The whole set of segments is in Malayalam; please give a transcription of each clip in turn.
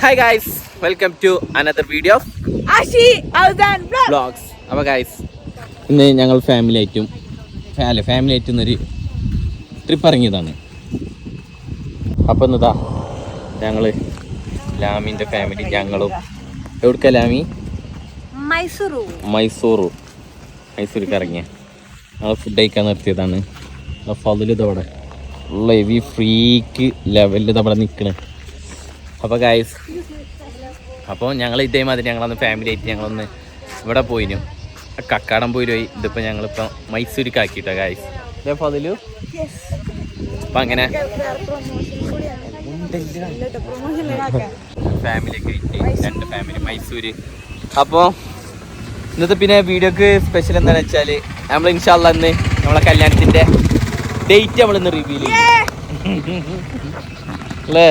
Hi guys, welcome to another video of Ashi Ausan vlogs. അപ്പോൾ ഗൈസ്, ഇന്ന് ഞങ്ങൾ ഫാമിലി ആയിട്ടും ഒരു ട്രിപ്പ് ഇറങ്ങിയതാണ്. അപ്പോൾ ഇന്നതാ ഞങ്ങൾ ലാമിൻ്റെ ഫാമിലി ഞങ്ങളും എവിടേക്കാ ലാമി? മൈസൂർക്ക് ഇറങ്ങിയ ഞങ്ങൾ ഫുഡ് കഴിക്കാൻ നിർത്തിയതാണ്. ഫതിൽ ഇതവിടെ ഉള്ള ഹെവി ഫ്രീക്ക് ലെവലിൽ ഇതവിടെ നിൽക്കണേ. അപ്പോൾ ഗൈസ്, അപ്പോൾ ഞങ്ങൾ ഇതേമാതിരി ഞങ്ങളന്ന് ഫാമിലി ആയിട്ട് ഞങ്ങളൊന്ന് ഇവിടെ പോയിനു, കക്കാടം പോയി. ഇതിപ്പോൾ ഞങ്ങളിപ്പോൾ മൈസൂർക്ക് ആക്കിയിട്ടോ ഗൈസ്. ഇതേ ഫതിലു. അപ്പം അങ്ങനെ ഫാമിലിയൊക്കെ ആയിട്ട് 2 ഫാമിലി മൈസൂര്. അപ്പോൾ ഇന്നത്തെ പിന്നെ വീഡിയോക്ക് സ്പെഷ്യൽ എന്താണെന്ന് വെച്ചാൽ നമ്മൾ ഇൻഷാല്ലാ ഇന്ന് നമ്മളെ കല്യാണത്തിൻ്റെ ഡേറ്റ് നമ്മളിന്ന് റിവീൽ ചെയ്യും അല്ലേ?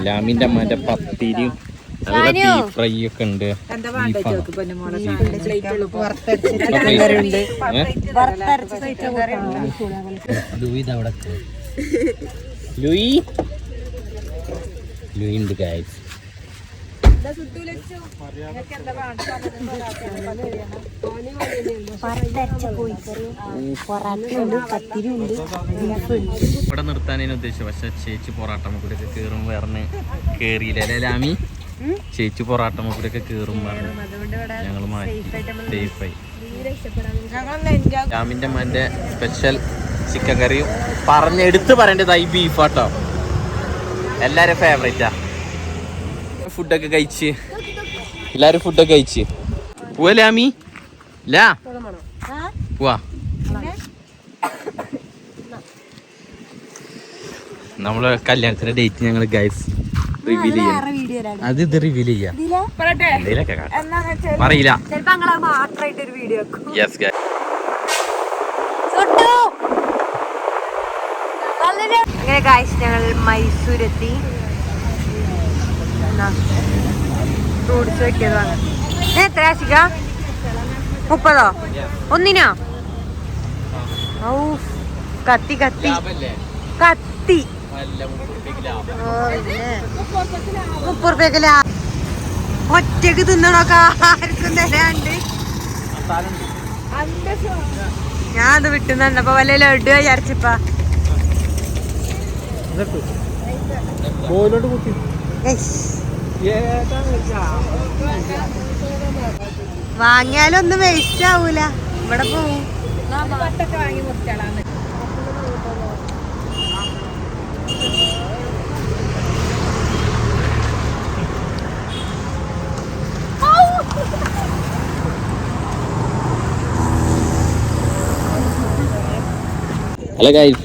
ലാമിൻ്റെ അമ്മേൻ്റെ പത്തിരിയും നല്ല ബീഫ് ഫ്രൈ ഒക്കെ ഉണ്ട്. ലൂയി ഉണ്ട് ഗൈസ്. ഇവിടെ നിർത്താനതിന് ഉദ്ദേശിച്ചു, പക്ഷെ ചേച്ചി പൊറാട്ട മുക്കൂടെയൊക്കെ കയറും പറഞ്ഞ് കയറിയില്ലേ ലാമി? ചേച്ചി പൊറാട്ട മുക്കൂടെയൊക്കെ കയറും പറഞ്ഞ് ഞങ്ങൾ മാറ്റി സേഫായി. ലാമിൻ്റെ അമ്മേൻ്റെ സ്പെഷ്യൽ ചിക്കൻ കറിയും എടുത്ത് പറയേണ്ടതായി ബീഫാട്ടോ, എല്ലാവരും ഫേവറേറ്റാ. ഫുഡൊക്കെ കഴിച്ച് എല്ലാവരും ഫുഡൊക്കെ കഴിച്ച് പോവാ ലാമി? ലാ പോവാ. നമ്മളെ കല്യാണത്തിന്റെ ഡേറ്റ് ഞങ്ങൾ ഗൈസ് റിവീൽ ചെയ്യാം. ഇത് റിവീൽ ചെയ്യാം. എന്തെങ്കിലുമൊക്കെ പറയില്ല. Yes guys. അങ്ങനെ ഗൈസ് ഞങ്ങൾ മൈസൂരെത്തി. ഫ്രൂട്ട്സ് വെക്കിയത് വാങ്ങാൻ. എത്ര ആശിക്ക? 30 ഒന്നിനാ? ഔ കത്തി കത്തി കത്തി 30 ഒറ്റക്ക് തിന്നണൊക്കെ ആർക്കും തരാണ്ട്. ഞാൻ അത് വിട്ടുന്നപ്പോ വല്ല ലഡു വിചാരിച്ചപ്പാ. വാങ്ങിയാലൊന്നും വേസ്റ്റ് ആവൂല. ഇവിടെ പോവും. ഹലോ ഗൈസ്,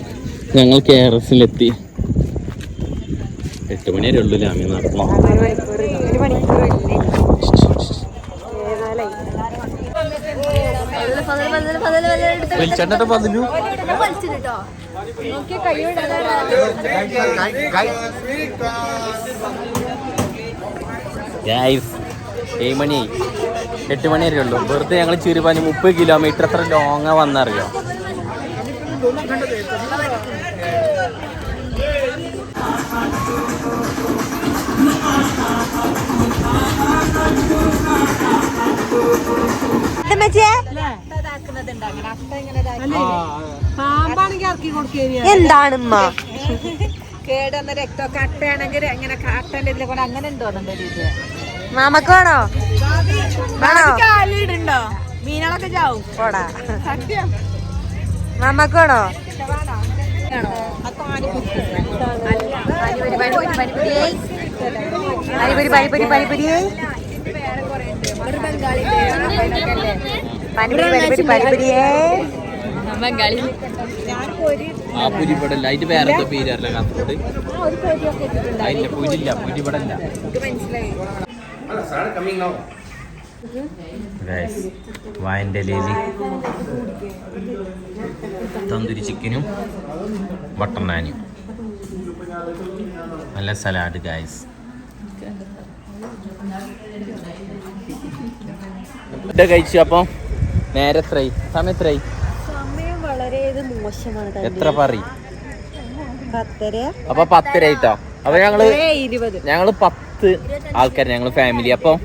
ഞങ്ങൾ KRSലെത്തി. 8 മണി വരെ ഉള്ളൂ ലാമി നടന്നു. പതിനു ഗൈസ് 7 മണിയായി. 8 മണി വരെ ഉള്ളൂ. വെറുതെ ഞങ്ങൾ ചുരുപാനി 30 കിലോമീറ്റർ എത്ര ലോങ്ങാ വന്നറിയോ? എന്താണ് കേടുന്ന രക്തം കട്ടയാണെങ്കിൽ എങ്ങനെ കാട്ടന്റെ ഇതിലെ കൂടെ അങ്ങനെ ഉണ്ടോ? മാമക്ക് വേണോ? കാലിടുണ്ടോ? മീനുകളൊക്കെ ചാവും. മാമക്ക് വേണോ? വായൻ്റെ ഇലയിൽ തന്തൂരി ചിക്കനും ബട്ടർ നാനും നല്ല സലാഡ് ഗൈസ്. ഫുഡ് കഴിച്ചു. അപ്പം നേരെ എത്രയായി? സമയം എത്രയായി? സമയം വളരെ മോശമാണ്. എത്ര പറയും? 10:30. അപ്പൊ 10:30 ആയിട്ടോ. അപ്പൊ ഞങ്ങള് 10 ആൾക്കാർ, ഞങ്ങള് ഫാമിലി. അപ്പം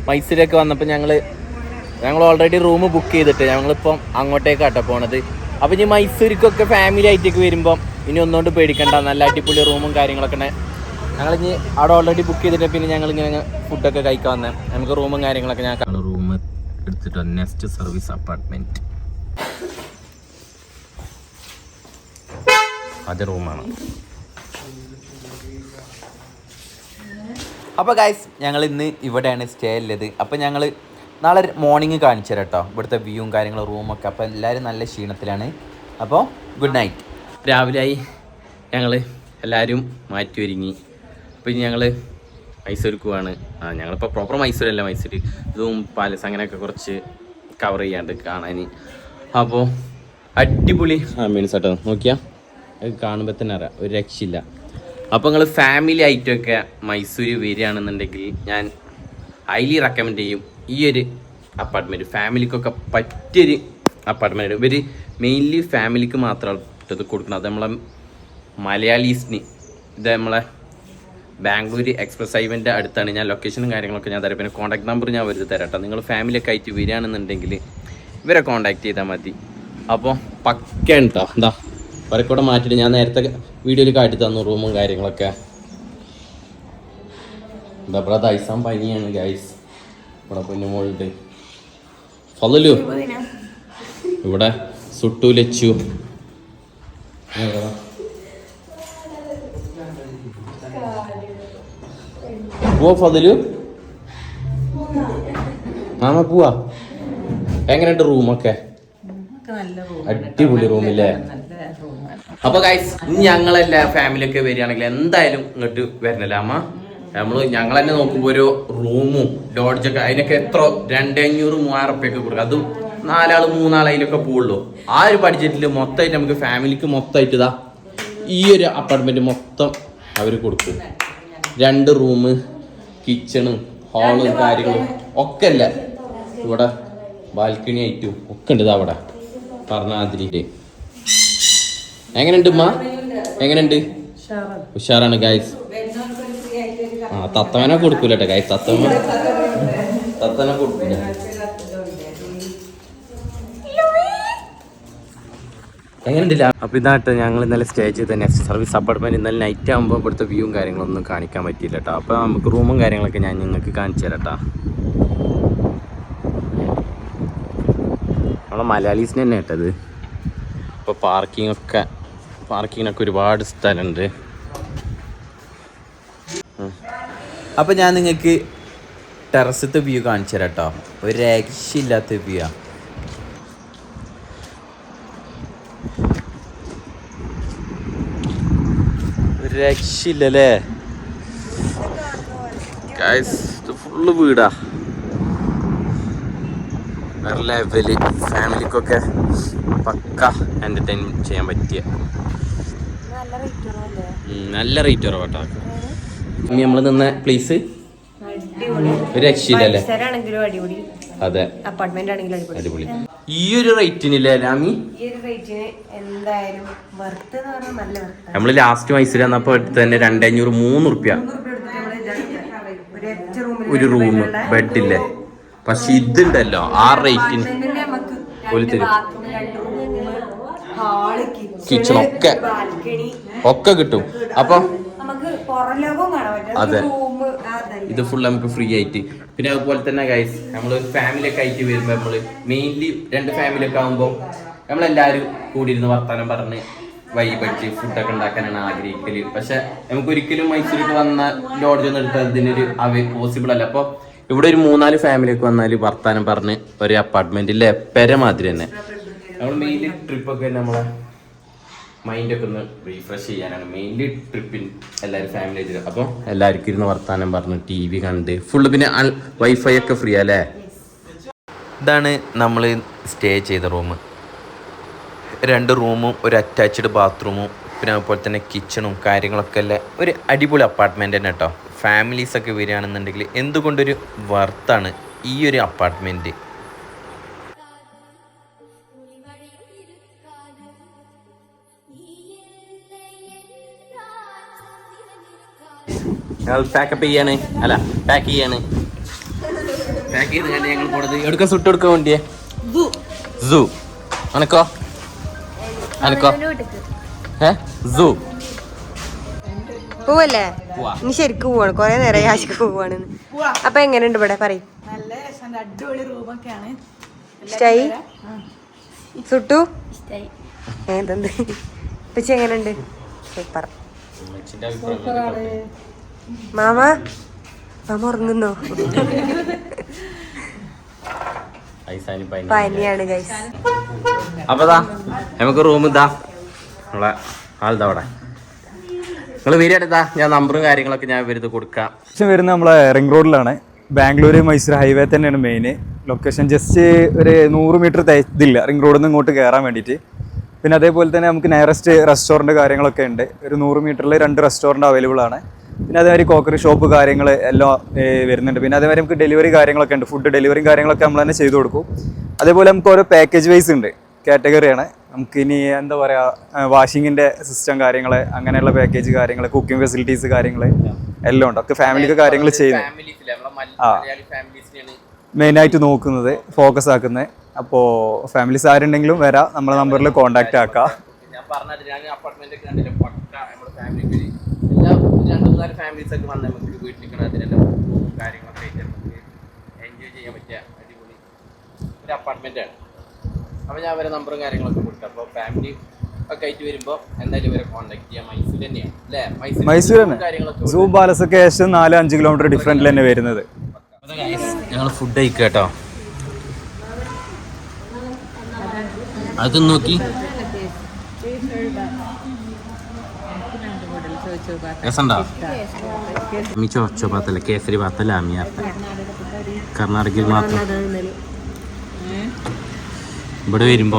മൈസൂരൊക്കെ വന്നപ്പോൾ ഞങ്ങൾ ഓൾറെഡി റൂം ബുക്ക് ചെയ്തിട്ട് ഞങ്ങളിപ്പം അങ്ങോട്ടേക്കാട്ടോ പോണത്. അപ്പം ഇനി മൈസൂരിക്കൊക്കെ ഫാമിലി ആയിട്ടൊക്കെ വരുമ്പം ഇനി ഒന്നുകൊണ്ട് പേടിക്കണ്ട, നല്ല അടിപൊളി റൂമും കാര്യങ്ങളൊക്കെ ഉണ്ട്. ഞങ്ങളിനി അവിടെ ഓൾറെഡി ബുക്ക് ചെയ്തിട്ട് പിന്നെ ഞങ്ങളിങ്ങനെ ഫുഡൊക്കെ കഴിക്കാൻ വന്നേ. നമുക്ക് റൂമും കാര്യങ്ങളൊക്കെ ഞാൻ റൂം എടുത്തിട്ട് നെക്സ്റ്റ് സർവീസ് അപ്പാർട്ട്മെന്റ് അത് റൂമാണ്. അപ്പോൾ ഗൈസ് ഞങ്ങൾ ഇന്ന് ഇവിടെയാണ് സ്റ്റേ ഉള്ളത്. അപ്പോൾ ഞങ്ങൾ നാളെ മോർണിംഗ് കാണിച്ചു തരാം കേട്ടോ ഇവിടുത്തെ വ്യൂവും കാര്യങ്ങളും റൂമൊക്കെ. അപ്പോൾ എല്ലാവരും നല്ല ക്ഷീണത്തിലാണ്. അപ്പോൾ ഗുഡ് നൈറ്റ്. രാവിലെയായി ഞങ്ങൾ എല്ലാവരും മാറ്റി ഒരുങ്ങി. അപ്പോൾ ഇനി ഞങ്ങൾ മൈസൂർക്ക് പോവാണ്. ഞങ്ങളിപ്പോൾ പ്രോപ്പർ മൈസൂരല്ല, മൈസൂർ ഇതും പാലസ് അങ്ങനെയൊക്കെ കുറച്ച് കവർ ചെയ്യാണ്ട് കാണാൻ. അപ്പോൾ അടിപൊളി ആംബിയൻസ് ആട്ടോ, നോക്കിയാൽ അത് കാണുമ്പോൾ തന്നെ അറിയാം, ഒരു രക്ഷയില്ല. അപ്പോൾ നിങ്ങൾ ഫാമിലി ആയിട്ടൊക്കെ മൈസൂർ വരികയാണെന്നുണ്ടെങ്കിൽ ഞാൻ ഹൈലി റെക്കമെൻഡ് ചെയ്യും ഈ ഒരു അപ്പാർട്ട്മെൻറ്റ്. ഫാമിലിക്കൊക്കെ പറ്റിയൊരു അപ്പാർട്ട്മെൻറ്റ്. ഇവർ മെയിൻലി ഫാമിലിക്ക് മാത്രമാണ് ഇത് കൊടുക്കുന്നത്. അത് നമ്മളെ മലയാളീസിന്, ഇത് നമ്മളെ ബാംഗ്ലൂർ എക്സ്പ്രസ് ഹൈവേൻ്റെ അടുത്താണ്. ഞാൻ ലൊക്കേഷനും കാര്യങ്ങളൊക്കെ ഞാൻ തരാം. പിന്നെ കോൺടാക്ട് നമ്പർ ഞാൻ വെറുതെ തരാം കേട്ടോ. നിങ്ങൾ ഫാമിലിയൊക്കെ ആയിട്ട് വരികയാണെന്നുണ്ടെങ്കിൽ ഇവരെ കോൺടാക്ട് ചെയ്താൽ മതി. അപ്പോൾ പക്കയാണ് കേട്ടോ. എന്താ വരക്കൂടെ മാറ്റിയിട്ട് ഞാൻ നേരത്തെ വീഡിയോയിൽ കാട്ടി തന്നു റൂമും കാര്യങ്ങളൊക്കെ. എന്താ ഇവിടെ ദൈസാൻ പനിയാണ് ഗൈസ്. ഇവിടെ പൊന്നുമോളുണ്ട്, ഫലു ഇവിടെ സുട്ടു ലച്ചു. പോവാ ഫലു, മാമ പോവാ. എങ്ങനെയുണ്ട് റൂമൊക്കെ? അടിപൊളി റൂമില്ലേ? അപ്പൊ ഗൈസ് ഞങ്ങളെല്ലാ ഫാമിലിയൊക്കെ വരികയാണെങ്കിൽ എന്തായാലും ഇങ്ങോട്ട് വരണല്ല അമ്മ. ഞങ്ങൾ തന്നെ നോക്കുമ്പോൾ ഒരു റൂമും ലോഡ്ജൊക്കെ അതിനൊക്കെ എത്ര 2500-3000 ഉറുപ്പ്യൊക്കെ കൊടുക്കും. അതും 4 ആൾ 3 ആൾ അതിലൊക്കെ പോവുള്ളൂ. ആ ഒരു ബഡ്ജറ്റിൽ മൊത്തമായിട്ട് നമുക്ക് ഫാമിലിക്ക് മൊത്തമായിട്ട് ഇതാ ഈ ഒരു അപ്പാർട്ട്മെന്റ് മൊത്തം അവർ കൊടുക്കും. 2 റൂം, കിച്ചണും ഹാളും കാര്യങ്ങളും ഒക്കെ അല്ല, ഇവിടെ ബാൽക്കണി ആയിട്ടും ഒക്കെ ഉണ്ട്. ഇതാ അവിടെ പറഞ്ഞ അതിരിട്ട്. എങ്ങനെയുണ്ട് ഉമ്മ? എങ്ങനെയുണ്ട്? ഉഷാറാണ് ഗൈസ്. തത്തവനെ കൊടുക്കൂല കേട്ടോ ഗൈസ്, തത്തവനെ കൊടുക്കൂല. എങ്ങനെയുണ്ടില്ല? അപ്പോൾ ഇതായിട്ട് ഞങ്ങൾ ഇന്നലെ സ്റ്റേ ചെയ്ത നെക്സ്റ്റ് സർവീസ് അപ്പാർട്ട്മെന്റ്. ഇന്നലെ നൈറ്റ് ആകുമ്പോൾ ഇവിടുത്തെ വ്യൂവും കാര്യങ്ങളൊന്നും കാണിക്കാൻ പറ്റിയില്ല കേട്ടോ. അപ്പോൾ നമുക്ക് റൂമും കാര്യങ്ങളൊക്കെ ഞാൻ നിങ്ങൾക്ക് കാണിച്ചു തരാം കേട്ടോ. നമ്മളെ മലയാളീസിന് തന്നെ കേട്ടത്. ഇപ്പോൾ പാർക്കിങ്ങിനൊക്കെ ഒരുപാട് സ്ഥലമുണ്ട്. അപ്പോൾ ഞാൻ നിങ്ങൾക്ക് ടെറസത്തെ വ്യൂ കാണിച്ചു തരാം കേട്ടോ. ഒരു രക്ഷയില്ലാത്ത വ്യൂ ആണ്. ഒരു രക്ഷയില്ലല്ലേ ഗൈസ്, ഇത് ഫുള്ള് വീടാ. വേറെ ലെവല്, ഫാമിലിക്കൊക്കെ പക്ക എൻ്റർടൈൻമെൻറ്റ് ചെയ്യാൻ പറ്റിയ നല്ല റേറ്റ് കുറവാട്ടോ. ഇനി നമ്മൾ നിന്ന പ്ലേസ് ഒരു രക്ഷയില്ലല്ലേ? അതെ, അടിപൊളി. ഈ ഒരു റേറ്റിനില്ലേ രാമി? നമ്മള് ലാസ്റ്റ് മൈസൂർ വന്നപ്പോ തന്നെ 2500-3 ഉറുപ്പ്യ ഒരു റൂം, ബെഡില്ലേ. പക്ഷെ ഇതുണ്ടല്ലോ ആ റേറ്റിന് ഒരു തരും. കിച്ചൺ ഒക്കെ കിട്ടും. അപ്പൊ അതെ, ഇത് ഫുൾ നമുക്ക് ഫ്രീ ആയിട്ട്. പിന്നെ അതുപോലെ തന്നെ ഗൈസ് നമ്മള് ഫാമിലി ഒക്കെ ആയിട്ട് വരുമ്പോ നമ്മള് മെയിൻലി 2 ഫാമിലി ഒക്കെ ആകുമ്പോൾ നമ്മളെല്ലാവരും കൂടിയിരുന്ന് വർത്താനം പറഞ്ഞ് വൈബടിച്ച് ഫുഡൊക്കെ ഉണ്ടാക്കാനാണ് ആഗ്രഹിക്കല്. പക്ഷെ നമുക്ക് ഒരിക്കലും മൈസൂർക്ക് വന്ന ലോഡ്ജ് ഒന്നും എടുത്താൽ ഇതിനൊരു പോസിബിൾ അല്ല. അപ്പോൾ ഇവിടെ ഒരു 3-4 ഫാമിലി ഒക്കെ വന്നാൽ വർത്താനം പറഞ്ഞ് ഒരു അപ്പാർട്ട്മെന്റിലെ പെര മാതിരി തന്നെ. നമ്മൾ മെയിൻലി ട്രിപ്പൊക്കെ നമ്മളെ മൈൻഡൊക്കെ ഒന്ന് റീഫ്രഷ് ചെയ്യാനാണ് മെയിൻലി ട്രിപ്പിന് എല്ലാവരും ഫാമിലി ആയിട്ട്. അപ്പോൾ എല്ലാവർക്കും ഇരുന്ന് വർത്താനം പറഞ്ഞ് TV കണ്ട് ഫുള്ള്. പിന്നെ വൈഫൈ ഒക്കെ ഫ്രീ അല്ലേ? ഇതാണ് നമ്മൾ സ്റ്റേ ചെയ്ത റൂം. 2 റൂമും ഒരു അറ്റാച്ച്ഡ് ബാത്റൂമും പിന്നെ അതുപോലെ തന്നെ കിച്ചണും കാര്യങ്ങളൊക്കെ അല്ലേ. ഒരു അടിപൊളി അപ്പാർട്ട്മെൻറ്റ് തന്നെ കേട്ടോ. ഫാമിലീസൊക്കെ വരികയാണെന്നുണ്ടെങ്കിൽ എന്തുകൊണ്ടൊരു വർത്താണ് ഈ ഒരു അപ്പാർട്ട്മെൻറ്റ്. ഞങ്ങൾ പാക്കപ്പ് ചെയ്യാണ്, അല്ല പാക്ക് ചെയ്യാണ്. പാക്ക് ചെയ്ത് കണ്ട് ഞങ്ങൾ പോണത് എടുക്കാൻ സുട്ട് കൊടുക്കാൻ വേണ്ടിയേ സൂ. അനക്കോ സൂ പോവല്ലേ? ഇനി ശരിക്കും പോവാണ്, കൊറേ നേരം ആശിക്ക് പോവാണ്. അപ്പൊ എങ്ങനെയുണ്ട് ഇവിടെ പറയും? നല്ല രസമുണ്ട്, അടിപൊളി റൂമൊക്കെയാണ്. ഇഷ്ടായി? സുട്ടു എന്തെന്ത് ഇപ്പച്ചി എങ്ങനെയുണ്ട്? സൂപ്പർ. മാമ ഉറങ്ങുന്നോ? പനിയാണ് ഗൈസ്. അപ്പതാ നമുക്ക് റൂം ഇതാ നമ്മളെ ആളിതാ അവിടെ. നിങ്ങൾ വീഡിയോ ഞാൻ നമ്പറും കാര്യങ്ങളൊക്കെ ഞാൻ വരുന്നത് കൊടുക്കാം. വരുന്നത് നമ്മളെ റിംഗ് റോഡിലാണ്. ബാംഗ്ലൂർ മൈസൂർ ഹൈവേ തന്നെയാണ് മെയിൻ ലൊക്കേഷൻ. ജസ്റ്റ് ഒരു 100 മീറ്റർ ഇതില്ല റിംഗ് റോഡിൽ നിന്ന് ഇങ്ങോട്ട് കയറാൻ വേണ്ടിയിട്ട്. പിന്നെ അതേപോലെ തന്നെ നമുക്ക് നിയറസ്റ്റ് റെസ്റ്റോറൻറ്റ് കാര്യങ്ങളൊക്കെ ഉണ്ട്. ഒരു 100 മീറ്ററിൽ 2 റെസ്റ്റോറൻറ്റ് അവൈലബിൾ ആണ്. പിന്നെ അതേമാതിരി കോക്കറി ഷോപ്പ് കാര്യങ്ങൾ എല്ലാം വരുന്നുണ്ട്. പിന്നെ അതേമാതിരി നമുക്ക് ഡെലിവറി കാര്യങ്ങളൊക്കെ ഉണ്ട്. ഫുഡ് ഡെലിവറിയും കാര്യങ്ങളൊക്കെ നമ്മൾ തന്നെ ചെയ്ത് കൊടുക്കും. അതേപോലെ നമുക്ക് ഓരോ പാക്കേജ് വൈസ് ഉണ്ട്, കാറ്റഗറിയാണ്. നമുക്ക് ഇനി എന്താ പറയുക, വാഷിങ്ങിൻ്റെ സിസ്റ്റം കാര്യങ്ങൾ, അങ്ങനെയുള്ള പാക്കേജ് കാര്യങ്ങൾ, കുക്കിംഗ് ഫെസിലിറ്റീസ് കാര്യങ്ങൾ എല്ലാം ഉണ്ട്. ഒക്കെ ഫാമിലിക്ക് കാര്യങ്ങൾ ചെയ്യുന്നത് മെയിനായിട്ട് നോക്കുന്നത്, ഫോക്കസ് ആക്കുന്നത്. അപ്പോൾ ഫാമിലീസ് ആരുണ്ടെങ്കിലും വരാം, നമ്മളെ നമ്പറിൽ കോൺടാക്റ്റ് ആക്കാം. ഫാമിലീസ് ഒക്കെ വന്ന് നമുക്ക് വീട്ടിൽ അതിനെല്ലാം കാര്യങ്ങളൊക്കെ ആയിട്ട് നമുക്ക് എൻജോയ് ചെയ്യാൻ പറ്റിയ അടിപൊളി ഒരു അപ്പാർട്ട്മെൻറ്റാണ്. അപ്പോൾ ഞാൻ അവരെ നമ്പറും കാര്യങ്ങളൊക്കെ കൊടുക്കാം. അപ്പോൾ ഫാമിലി ഒക്കെ ആയിട്ട് വരുമ്പോൾ എന്തായാലും ഇവരെ കോൺടാക്ട് ചെയ്യാം. മൈസൂർ തന്നെയാണ് അല്ലേ? മൈസൂർ തന്നെ. സൂ പാലസൊക്കെ ഏകദേശം 4-5 കിലോമീറ്റർ ഡിഫറൻറ്റിൽ തന്നെ വരുന്നത്. ഞങ്ങൾ ഫുഡ് കഴിക്കുക കേട്ടോ. അത് നോക്കി രസമുണ്ടോ? ചോച്ച ഭാത്തല്ല, കേസരി ഭാത്തല്ല, അമിയാത്ത കർണാടകയിൽ മാത്രം. ഇവിടെ വരുമ്പോ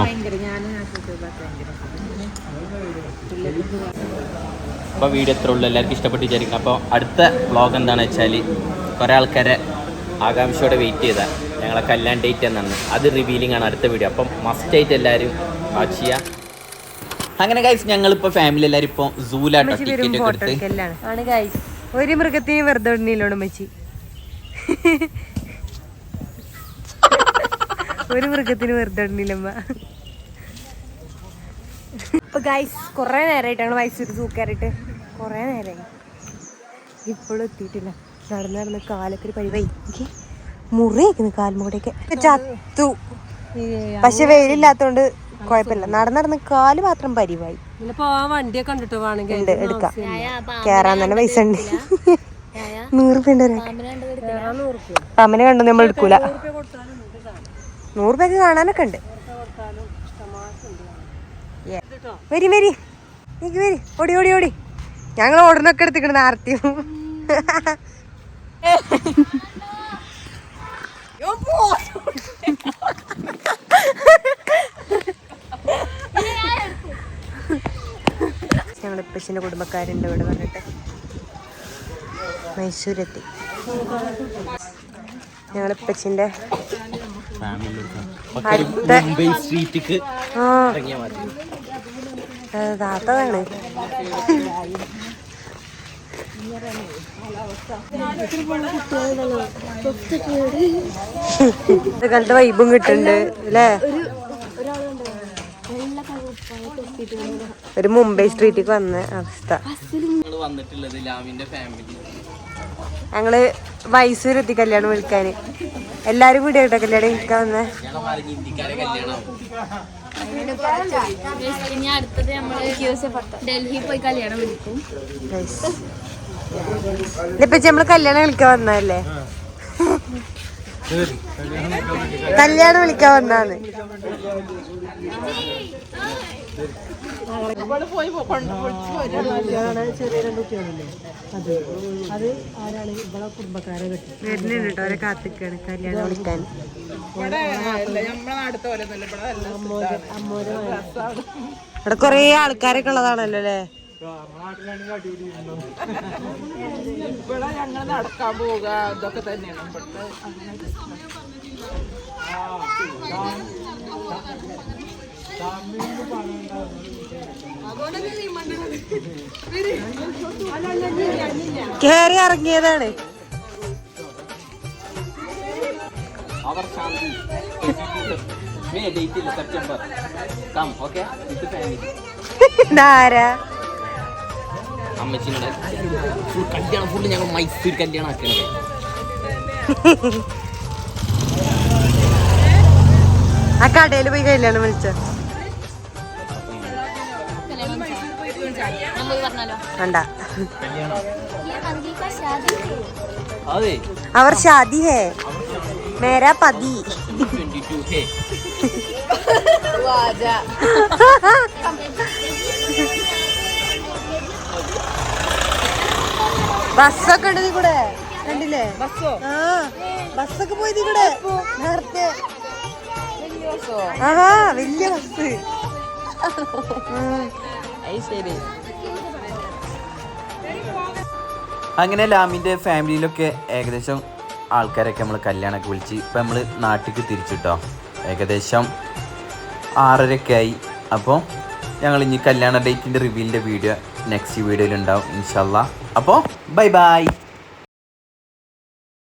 അപ്പോൾ വീഡിയോ എത്ര ഉള്ളൂ, എല്ലാവർക്കും ഇഷ്ടപ്പെട്ട് വിചാരിക്കും. അപ്പോൾ അടുത്ത വ്ളോഗ് എന്താണെന്ന് വെച്ചാൽ കുറേ ആൾക്കാരെ ആകാംക്ഷയോടെ വെയിറ്റ് ചെയ്താൽ ഞങ്ങളെ കല്യാൺ ഡേറ്റ് എന്നാണ്, അത് റിവീലിംഗ് ആണ് അടുത്ത വീഡിയോ. അപ്പം മസ്റ്റായിട്ട് എല്ലാവരും വാച്ച് ചെയ്യുക. അങ്ങനെ ഗൈസ് ഞങ്ങളിപ്പോൾ ഫാമിലി എല്ലാവരും ഇപ്പോൾ സൂലാട്ടോ ടിക്കറ്റ് ഒക്കെ എടുത്ത്. ഒരു മൃഗത്തിന് വെറുതെ ഇടണില്ലോണ് മച്ചി, ഒരു മൃഗത്തിന് വെറുതെ ഇടണില്ലമ്മ. ഇപ്പൊ ഗൈസ് കൊറേ നേരമായിട്ടാണ് മൈസൂർ സൂ കയറിയിട്ട്, കൊറേ നേരമായി, ഇപ്പോഴും എത്തിയിട്ടില്ല. നടന്ന് കാലൊക്കെ പരിവായി, മുറിയേക്കുന്നു കാൽമുടയൊക്കെ ചത്തു. പക്ഷെ വെയിലില്ലാത്തോണ്ട് കുഴപ്പമില്ല, നടന്ന് കാല് മാത്രം പരിവായി. വണ്ടിയൊക്കെ കണ്ടിട്ടോ ഉണ്ട്, എടുക്കാം. കേറാൻ തന്നെ പൈസ ഉണ്ട്, 100 രൂപ ഉണ്ട് ഒരാൾക്ക്. പാമ്പിനെ കണ്ടു നമ്മൾ എടുക്കൂല, 100 രൂപയ്ക്ക് കാണാനൊക്കെ ഉണ്ട്. വരി വരി എനിക്ക് വരി, ഓടി ഓടി ഓടി. ഞങ്ങൾ ഓടനൊക്കെ എടുത്തിക്കണ ആർത്തിയും. ഞങ്ങൾ ഇപ്പച്ചിൻ്റെ കുടുംബക്കാരുണ്ട് ഇവിടെ വന്നിട്ട്. മൈസൂരെത്തി. ഞങ്ങൾ ഇപ്പച്ചിൻ്റെ താത്തതാണ്. കണ്ട വൈബും കിട്ടുന്നുണ്ട് അല്ലേ? ഒരു മുംബൈ സ്ട്രീറ്റിക്ക് വന്ന അവസ്ഥ. ഞങ്ങള് മൈസൂരെത്തി കല്യാണം വിളിക്കാന്. എല്ലാരും കൂടി ആയിട്ടോ കല്യാണം വിളിക്കാൻ വന്നേ. ഡൽഹി പോയി കല്യാണം വിളിക്കും. ഇതിപ്പോ നമ്മള് കല്യാണം വിളിക്കാൻ വന്നതല്ലേ? കല്യാണം വിളിക്കാൻ വന്നാന്ന്. വരുന്നുണ്ട് കേട്ടോ, അവരെ കാത്തിക്കാണ് കല്യാണം വിളിക്കാൻ. ഇവിടെ കൊറേ ആൾക്കാരൊക്കെ ഉള്ളതാണല്ലോ അല്ലേ? ഇവിടെ ഞങ്ങൾ നടക്കാൻ പോവുക ഇതൊക്കെ തന്നെയാണ്. കേറി ഇറങ്ങിയതാണ്. Our family. May date in September. Come, okay? With the family. ഇതാരാ? അമ്മച്ചിയുടെ കല്യാണം ഫുള്ള് ഞങ്ങൾ മൈസൂർ കല്യാണം ആക്കണത്. ആ കടയിൽ പോയി കല്യാണം വിളിച്ചോ? വേണ്ട. അതെ അവർ ഷാദി ഹേ മേരാ പതി. 22 ഹേ. ബസ്സൊക്കെ ഉണ്ട് കൂടെ, കണ്ടില്ലേ? ആ ബസ്സൊക്കെ പോയത് കൂടെ നേരത്തെ. ആഹാ വലിയ ബസ്. അങ്ങനെ ലാമിൻ്റെ ഫാമിലിയിലൊക്കെ ഏകദേശം ആൾക്കാരൊക്കെ നമ്മൾ കല്യാണമൊക്കെ വിളിച്ച് ഇപ്പം നമ്മൾ നാട്ടിലേക്ക് തിരിച്ചിട്ടോ. ഏകദേശം 6:30 ആയി. അപ്പോൾ ഞങ്ങൾ ഇനി കല്യാണ ഡേറ്റിൻ്റെ റിവ്യൂവിൻ്റെ വീഡിയോ നെക്സ്റ്റ് വീഡിയോയിൽ ഉണ്ടാവും ഇൻഷാല്ലാ. അപ്പോൾ ബൈ ബൈ.